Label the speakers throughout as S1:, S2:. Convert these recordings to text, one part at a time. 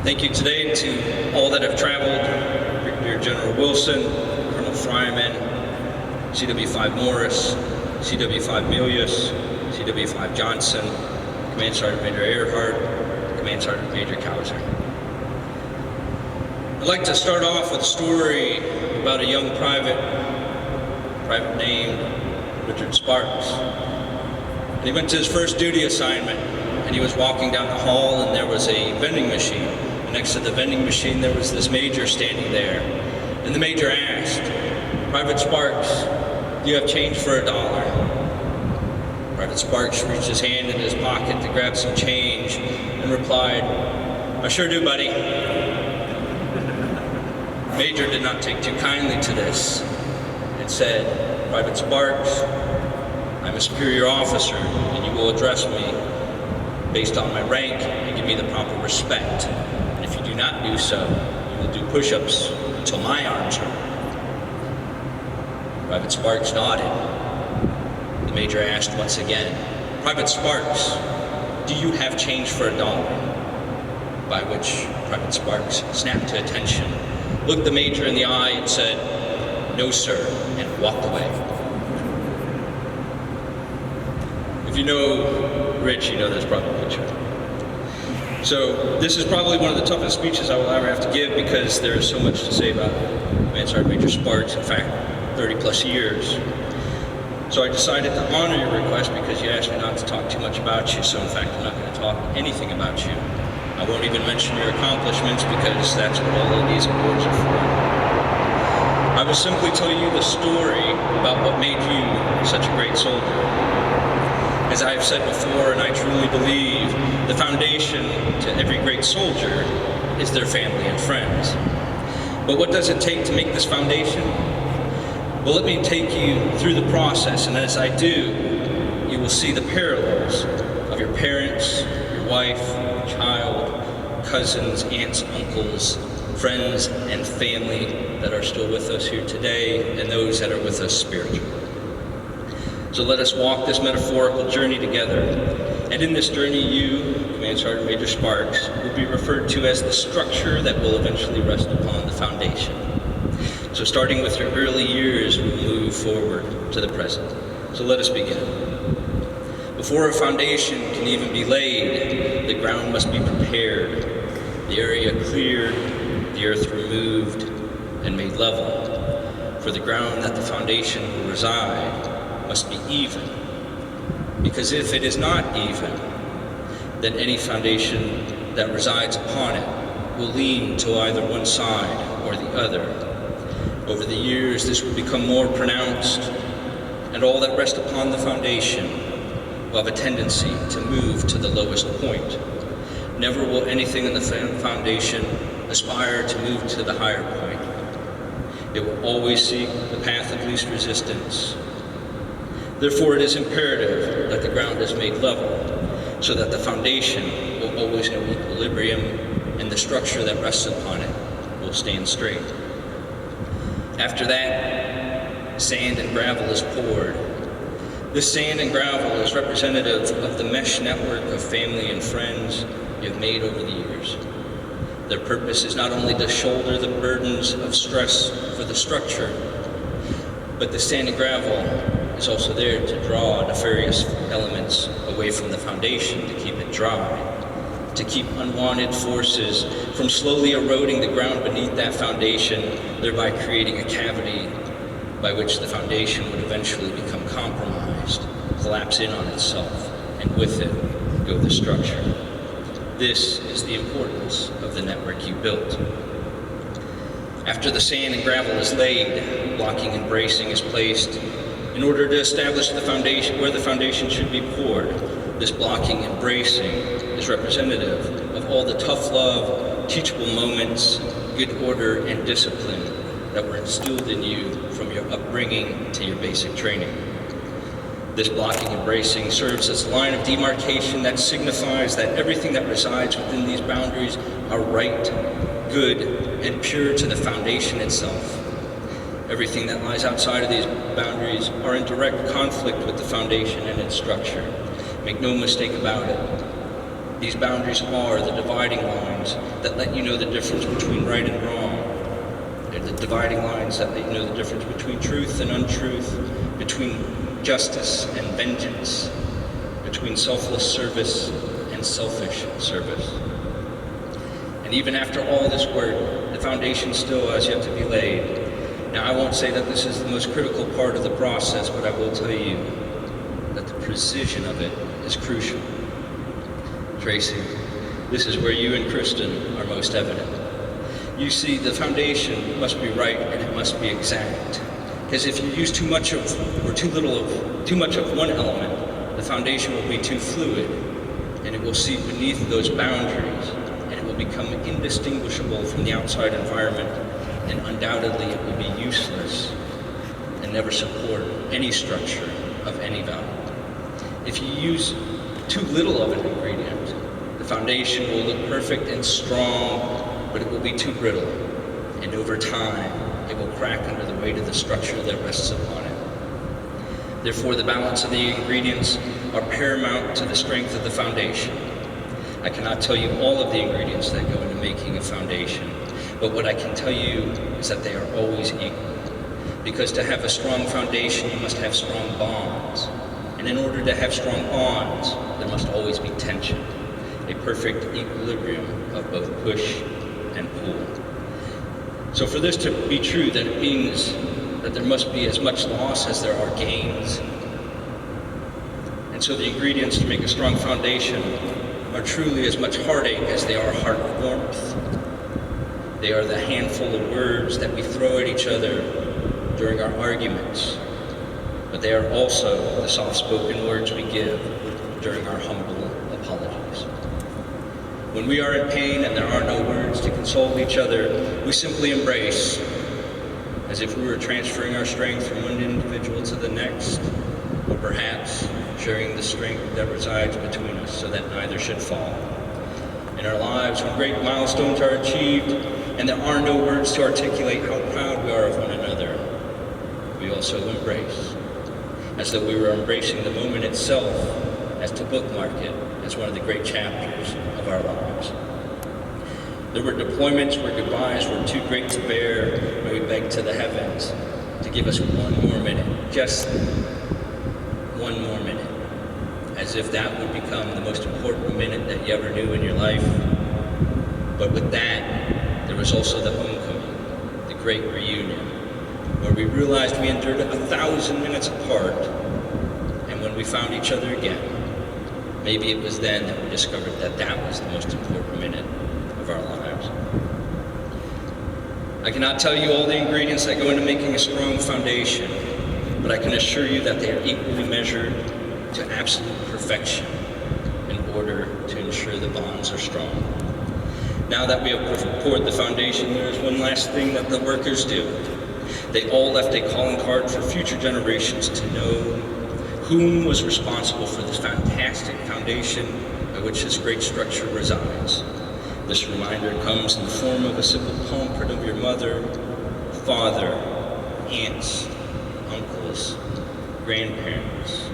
S1: Thank you today to all that have traveled, Brigadier General Wilson, Colonel Fryman, CW5 Morris, CW5 Milius, CW5 Johnson, Command Sergeant Major Earhart, Command Sergeant Major Cowser. I'd like to start off with a story about a young private named Richard Sparks. And he went to his first duty assignment, and he was walking down the hall, and there was a vending machine. And next to the vending machine, there was this major standing there. And the major asked, "Private Sparks, do you have change for $1?" Private Sparks reached his hand in his pocket to grab some change and replied, "I sure do, buddy." The major did not take too kindly to this and said, "Private Sparks, I'm a superior officer, and you will address me based on my rank and give me the proper respect. And if you do not do so, you will do push-ups until my arms hurt." Private Sparks nodded. The major asked once again, "Private Sparks, do you have change for $1?" By which Private Sparks snapped to attention, looked the major in the eye and said, "No, sir," and walked away. If you know Rich, you know that's probably true. So this is probably one of the toughest speeches I will ever have to give because there is so much to say about Command Sergeant Major Sparks, in fact, 30 plus years. So I decided to honor your request because you asked me not to talk too much about you, so in fact I'm not going to talk anything about you. I won't even mention your accomplishments because that's what all of these awards are for. I will simply tell you the story about what made you such a great soldier. As I have said before, and I truly believe, the foundation to every great soldier is their family and friends. But what does it take to make this foundation? Well, let me take you through the process, and as I do, you will see the parallels of your parents, your wife, child, cousins, aunts, uncles, friends, and family that are still with us here today, and those that are with us spiritually. So let us walk this metaphorical journey together. And in this journey, you, Command Sergeant Major Sparks, will be referred to as the structure that will eventually rest upon the foundation. So starting with your early years, we'll move forward to the present. So let us begin. Before a foundation can even be laid, the ground must be prepared, the area cleared, the earth removed, and made level. For the ground that the foundation will reside must be even, because if it is not even, then any foundation that resides upon it will lean to either one side or the other. Over the years, this will become more pronounced, and all that rest upon the foundation will have a tendency to move to the lowest point. Never will anything in the foundation aspire to move to the higher point. It will always seek the path of least resistance. Therefore, it is imperative that the ground is made level so that the foundation will always know equilibrium and the structure that rests upon it will stand straight. After that, sand and gravel is poured. This sand and gravel is representative of the mesh network of family and friends you have made over the years. Their purpose is not only to shoulder the burdens of stress for the structure, but the sand and gravel is also there to draw nefarious elements away from the foundation to keep it dry, to keep unwanted forces from slowly eroding the ground beneath that foundation, thereby creating a cavity by which the foundation would eventually become compromised, collapse in on itself, and with it go the structure. This is the importance of the network you built. After the sand and gravel is laid, blocking and bracing is placed in order to establish the foundation where the foundation should be poured. This blocking and bracing is representative of all the tough love, teachable moments, good order, and discipline that were instilled in you from your upbringing to your basic training. This blocking and bracing serves as a line of demarcation that signifies that everything that resides within these boundaries are right, good, and pure to the foundation itself. Everything that lies outside of these boundaries are in direct conflict with the foundation and its structure. Make no mistake about it. These boundaries are the dividing lines that let you know the difference between right and wrong. They're the dividing lines that let you know the difference between truth and untruth, between justice and vengeance, between selfless service and selfish service. And even after all this work, the foundation still has yet to be laid. Now, I won't say that this is the most critical part of the process, but I will tell you that the precision of it is crucial. Tracy, this is where you and Kristen are most evident. You see, the foundation must be right and it must be exact. Because if you use too much of one element, the foundation will be too fluid, and it will seep beneath those boundaries, and it will become indistinguishable from the outside environment, and undoubtedly it will be useless and never support any structure of any value. If you use too little of an ingredient, the foundation will look perfect and strong, but it will be too brittle, and over time it will crack under the weight of the structure that rests upon it. Therefore, the balance of the ingredients are paramount to the strength of the foundation. I cannot tell you all of the ingredients that go into making a foundation, but what I can tell you is that they are always equal. Because to have a strong foundation, you must have strong bonds. And in order to have strong bonds, there must always be tension, a perfect equilibrium of both push and pull. So for this to be true, then it means that there must be as much loss as there are gains. And so the ingredients to make a strong foundation are truly as much heartache as they are heart warmth. They are the handful of words that we throw at each other during our arguments, but they are also the soft-spoken words we give during our humble apologies. When we are in pain and there are no words to console each other, we simply embrace, as if we were transferring our strength from one individual to the next, or perhaps sharing the strength that resides between us so that neither should fall. In our lives, when great milestones are achieved and there are no words to articulate how proud we are of one another, we also embrace, as though we were embracing the moment itself, as to bookmark it as one of the great chapters of our lives. There were deployments where goodbyes were too great to bear, and we begged to the heavens to give us one more minute, just one more minute, as if that would become the most important minute that you ever knew in your life. But with that, there was also the homecoming, the great reunion, where we realized we endured 1,000 minutes apart, and when we found each other again, maybe it was then that we discovered that that was the most important minute of our lives. I cannot tell you all the ingredients that go into making a strong foundation, but I can assure you that they are equally measured to absolute perfection in order to ensure the bonds are strong. Now that we have poured the foundation, there is one last thing that the workers do. They all left a calling card for future generations to know whom was responsible for this fantastic foundation by which this great structure resides. This reminder comes in the form of a simple palm print of your mother, father, aunts, uncles, grandparents,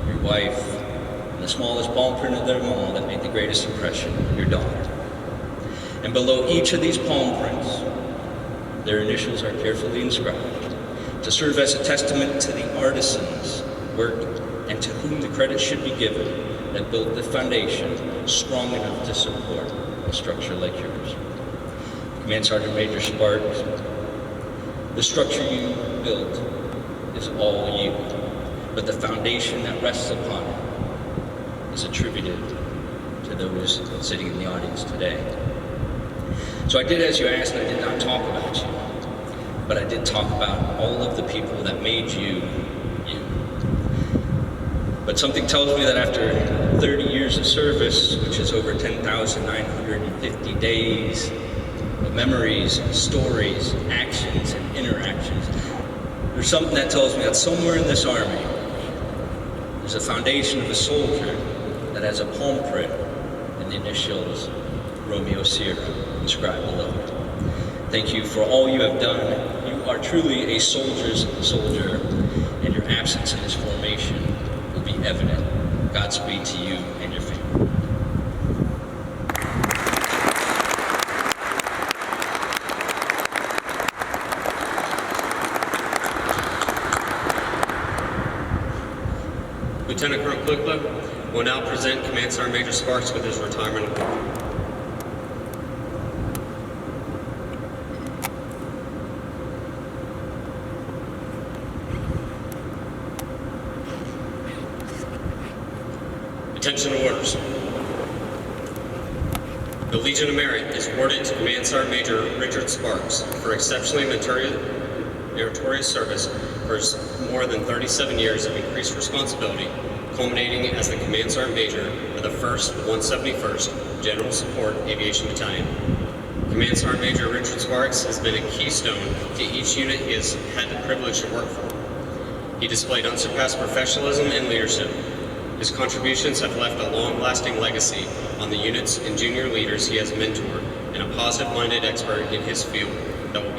S1: your wife, and the smallest palm print of them all that made the greatest impression, your daughter. And below each of these palm prints, their initials are carefully inscribed to serve as a testament to the artisan's work and to whom the credit should be given that built the foundation strong enough to support a structure like yours. Command Sergeant Major Sparks, the structure you built is all you, but the foundation that rests upon it is attributed to those sitting in the audience today. So I did as you asked, and I did not talk about you, but I did talk about all of the people that made you, you. But something tells me that after 30 years of service, which is over 10,950 days of memories, stories, actions, and interactions, there's something that tells me that somewhere in this army, there's a foundation of a soldier that has a palm print and the initials Romeo Sierra inscribed below it. Thank you for all you have done. You are truly a soldier's soldier, and your absence in this formation will be evident. Godspeed to you and your family.
S2: Lieutenant Colonel Klukla will now present Command Sergeant Major Sparks with his retirement award. Attention orders. The Legion of Merit is awarded to Command Sergeant Major Richard Sparks for exceptionally meritorious service for his more than 37 years of increased responsibility, culminating as the Command Sergeant Major of the 1st 171st General Support Aviation Battalion. Command Sergeant Major Richard Sparks has been a keystone to each unit he has had the privilege to work for. He displayed unsurpassed professionalism and leadership. His contributions have left a long-lasting legacy on the units and junior leaders he has mentored, and a positive-minded expert in his field that will be